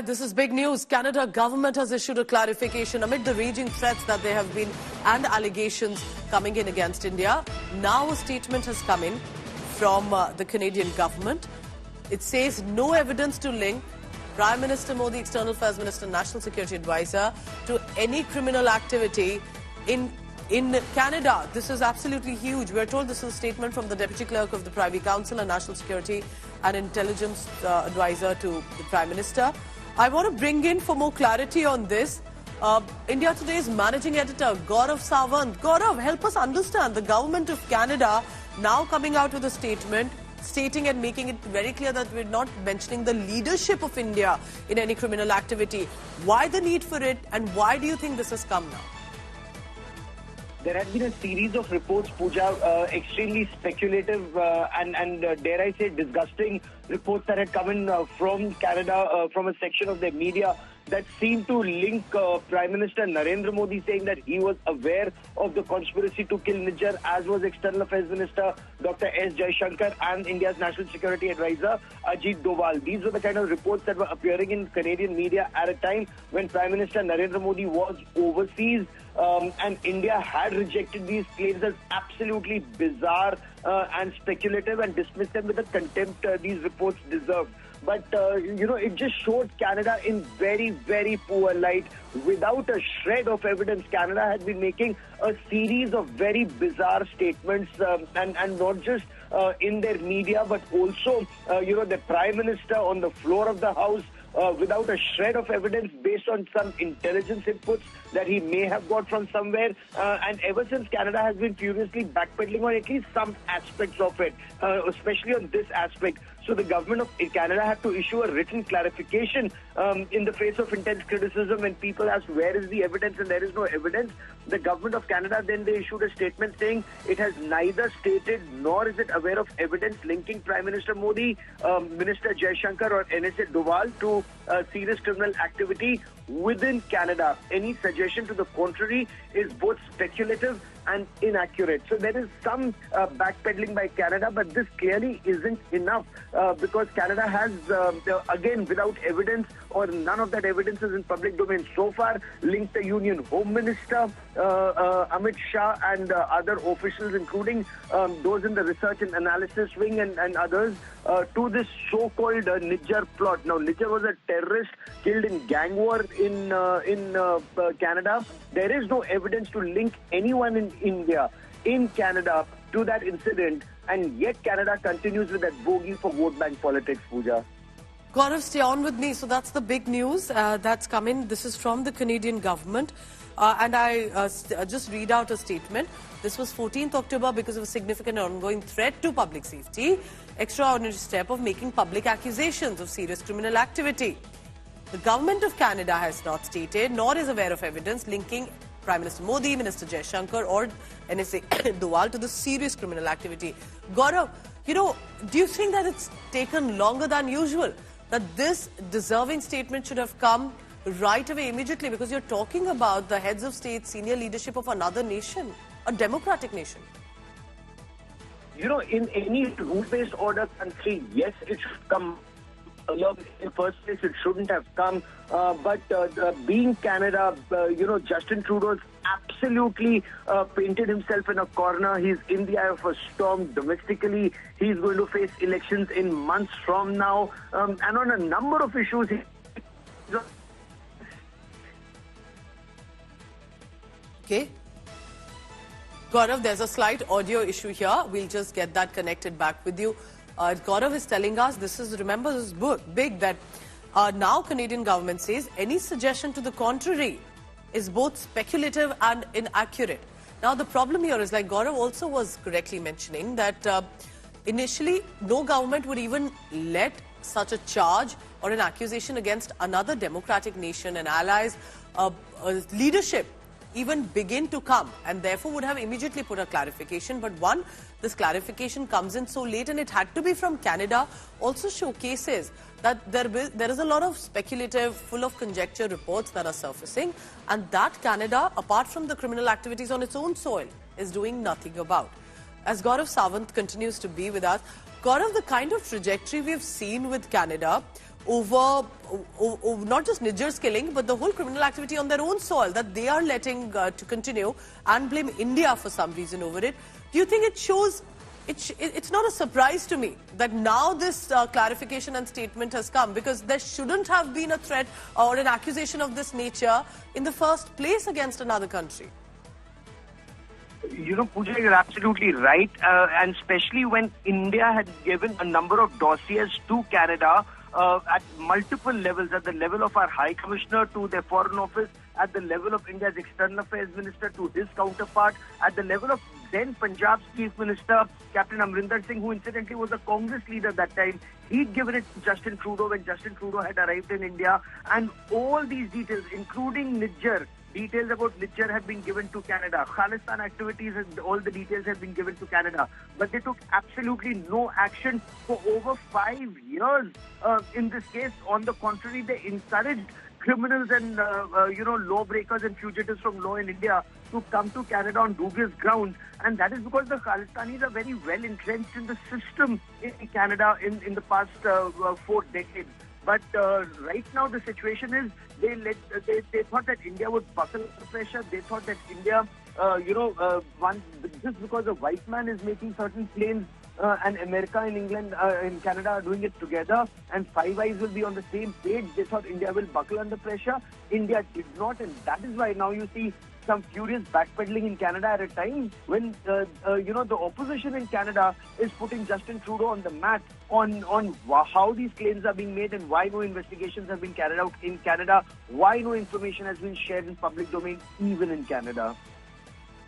right, this is big news. Canada government has issued a clarification amid the raging threats that there have been and allegations coming in against India. Now a statement has come in from the Canadian government. It says no evidence to link Prime Minister Modi, External Affairs Minister, National Security Advisor to any criminal activity in Canada. This is absolutely huge. We are told this is a statement from the Deputy Clerk of the Privy Council and National Security and Intelligence Advisor to the Prime Minister. I want to bring in for more clarity on this India Today's Managing Editor, Gaurav Sawant. Gaurav, help us understand the Government of Canada now coming out with a statement stating and making it very clear that we're not mentioning the leadership of India in any criminal activity. Why the need for it, and why do you think this has come now? There had been a series of reports, Pooja, extremely speculative and dare I say disgusting reports that had come in from Canada, from a section of their media that seemed to link Prime Minister Narendra Modi saying that he was aware of the conspiracy to kill Nijjar, as was External Affairs Minister Dr. S. Jaishankar and India's National Security Advisor Ajit Doval. These were the kind of reports that were appearing in Canadian media at a time when Prime Minister Narendra Modi was overseas, and India had rejected these claims as absolutely bizarre and speculative and dismissed them with the contempt these reports deserved. But, it just showed Canada in very, very poor light. Without a shred of evidence, Canada had been making a series of very bizarre statements, and not just in their media, but also, the Prime Minister on the floor of the House, without a shred of evidence based on some intelligence inputs that he may have got from somewhere. And ever since, Canada has been furiously backpedaling on at least some aspects of it, especially on this aspect. So the government of Canada had to issue a written clarification in the face of intense criticism when people asked where is the evidence, and there is no evidence. The government of Canada then they issued a statement saying it has neither stated nor is it aware of evidence linking Prime Minister Modi, Minister Jaishankar or NSA Doval to serious criminal activity within Canada. Any suggestion to the contrary is both speculative and inaccurate. So there is some backpedaling by Canada, but this clearly isn't enough because Canada has, again, without evidence or none of that evidence is in public domain so far, linked the Union Home Minister, Amit Shah, and other officials, including those in the research and analysis wing and others, to this so-called Nijjar plot. Now, Nijjar was a terrorist killed in gang war in Canada. There is no evidence to link anyone in India, in Canada, to that incident, and yet Canada continues with that bogey for vote bank politics, Pooja. Gaurav, stay on with me. So that's the big news that's come in. This is from the Canadian government. And I just read out a statement. This was 14th October because of a significant ongoing threat to public safety. Extraordinary step of making public accusations of serious criminal activity. The government of Canada has not stated nor is aware of evidence linking Prime Minister Modi, Minister Jaishankar or NSA Doval to the serious criminal activity. Gaurav, do you think that it's taken longer than usual? That this deserving statement should have come right away, immediately, because you're talking about the heads of state, senior leadership of another nation, a democratic nation. In any rule-based order country, yes, it should come. In the first place, it shouldn't have come. But being Canada, Justin Trudeau's absolutely painted himself in a corner. He's in the eye of a storm domestically. He's going to face elections in months from now. And on a number of issues, Okay. Gaurav, there's a slight audio issue here. We'll just get that connected back with you. Gaurav is telling us, remember this is big, that now Canadian government says any suggestion to the contrary is both speculative and inaccurate. Now the problem here is, like Gaurav also was correctly mentioning, that initially no government would even let such a charge or an accusation against another democratic nation and allies, leadership, even begin to come, and therefore would have immediately put a clarification. But this clarification comes in so late, and it had to be from Canada, also showcases that there is a lot of speculative, full of conjecture reports that are surfacing, and that Canada, apart from the criminal activities on its own soil, is doing nothing about. As Gaurav Sawant continues to be with us, Gaurav, the kind of trajectory we've seen with Canada, over not just Niger's killing, but the whole criminal activity on their own soil that they are letting to continue, and blame India for some reason over it. Do you think it shows? It's not a surprise to me that now this clarification and statement has come, because there shouldn't have been a threat or an accusation of this nature in the first place against another country. You know, Pooja, you're absolutely right. And especially when India had given a number of dossiers to Canada at multiple levels, at the level of our High Commissioner to their Foreign Office, at the level of India's External Affairs Minister to his counterpart, at the level of then Punjab's Chief Minister, Captain Amrinder Singh, who incidentally was a Congress leader at that time. He'd given it to Justin Trudeau when Justin Trudeau had arrived in India. And all these details, including Niger, details about Niger have been given to Canada. Khalistan activities, and all the details have been given to Canada. But they took absolutely no action for over 5 years in this case. On the contrary, they encouraged criminals and, lawbreakers and fugitives from law in India to come to Canada on dubious grounds. And that is because the Khalistanis are very well entrenched in the system in Canada in the past 4 decades. But right now the situation is they thought that India would buckle under pressure. They thought that India, just because a white man is making certain claims and America and England and Canada are doing it together and Five Eyes will be on the same page, they thought India will buckle under pressure. India did not, and that is why now you see some furious backpedaling in Canada at a time when the opposition in Canada is putting Justin Trudeau on the mat on how these claims are being made and why no investigations have been carried out in Canada, why no information has been shared in public domain even in Canada.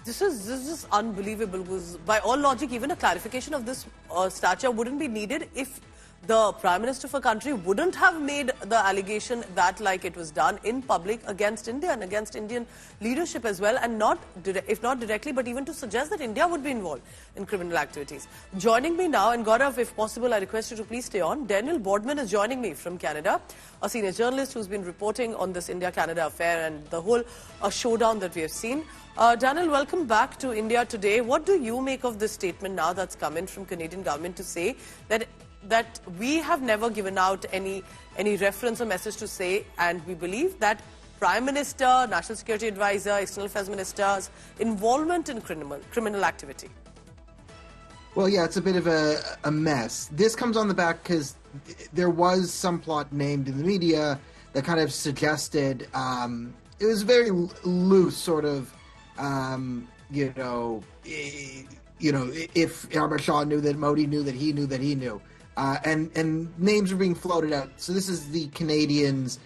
This is just unbelievable, because by all logic, even a clarification of this stature wouldn't be needed if the Prime Minister of a country wouldn't have made the allegation that like it was done in public against India and against Indian leadership as well, and if not directly, but even to suggest that India would be involved in criminal activities. Joining me now, and Gaurav, if possible, I request you to please stay on. Daniel Boardman is joining me from Canada, a senior journalist who's been reporting on this India-Canada affair and the whole showdown that we have seen. Daniel, welcome back to India today. What do you make of this statement now that's come in from Canadian government to say that we have never given out any reference or message to say, and we believe that Prime Minister, National Security Advisor, External Affairs Minister's involvement in criminal activity? Well, yeah, it's a bit of a mess. This comes on the back because there was some plot named in the media that kind of suggested it was very loose, sort of. If Ahmad Shah knew that Modi knew that he knew that he knew. And names are being floated out. So this is the Canadians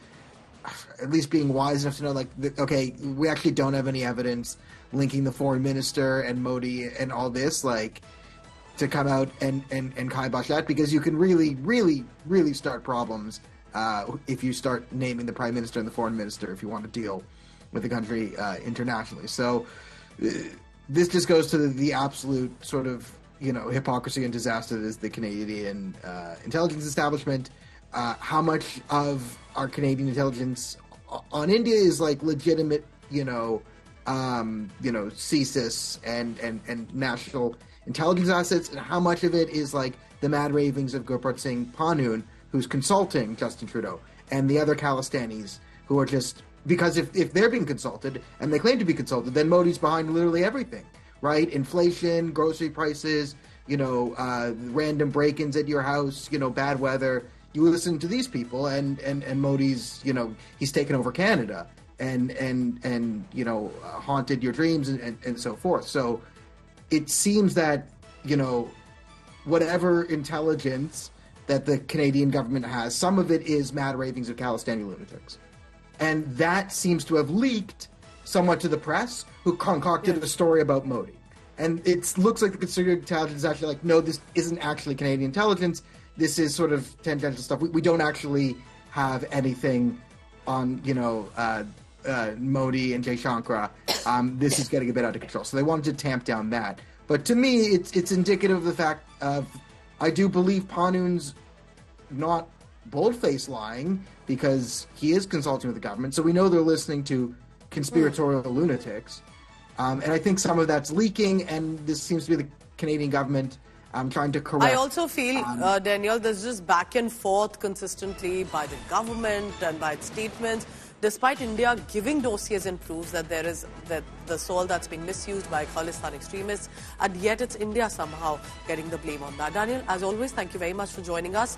at least being wise enough to know, okay, we actually don't have any evidence linking the foreign minister and Modi and all this, to come out and kibosh that, because you can really, really, really start problems if you start naming the prime minister and the foreign minister if you want to deal with the country internationally. So this just goes to the absolute sort of hypocrisy and disaster that is the Canadian intelligence establishment. How much of our Canadian intelligence on India is legitimate, CSIS and national intelligence assets, and how much of it is the mad ravings of Gurpreet Singh Panhoon, who's consulting Justin Trudeau, and the other Khalistanis who are just, because if they're being consulted and they claim to be consulted, then Modi's behind literally everything. Right? Inflation, grocery prices, random break-ins at your house, bad weather. You listen to these people and Modi's, he's taken over Canada and haunted your dreams and so forth. So it seems that, whatever intelligence that the Canadian government has, some of it is mad ravings of Khalistani lunatics. And that seems to have leaked somewhat to the press, who concocted a story about Modi. And it looks like the conservative intelligence is actually no, this isn't actually Canadian intelligence. This is sort of tangential stuff. We don't actually have anything on, Modi and Jay Shankar. This is getting a bit out of control. So they wanted to tamp down that. But to me, it's indicative of the fact of, I do believe Panhoon's not bold-faced lying, because he is consulting with the government. So we know they're listening to conspiratorial lunatics. And I think some of that's leaking, and this seems to be the Canadian government trying to correct. I also feel, Daniel, there's just back and forth consistently by the government and by its statements, despite India giving dossiers and proofs that there is the soil that's being misused by Khalistan extremists, and yet it's India somehow getting the blame on that. Daniel, as always, thank you very much for joining us.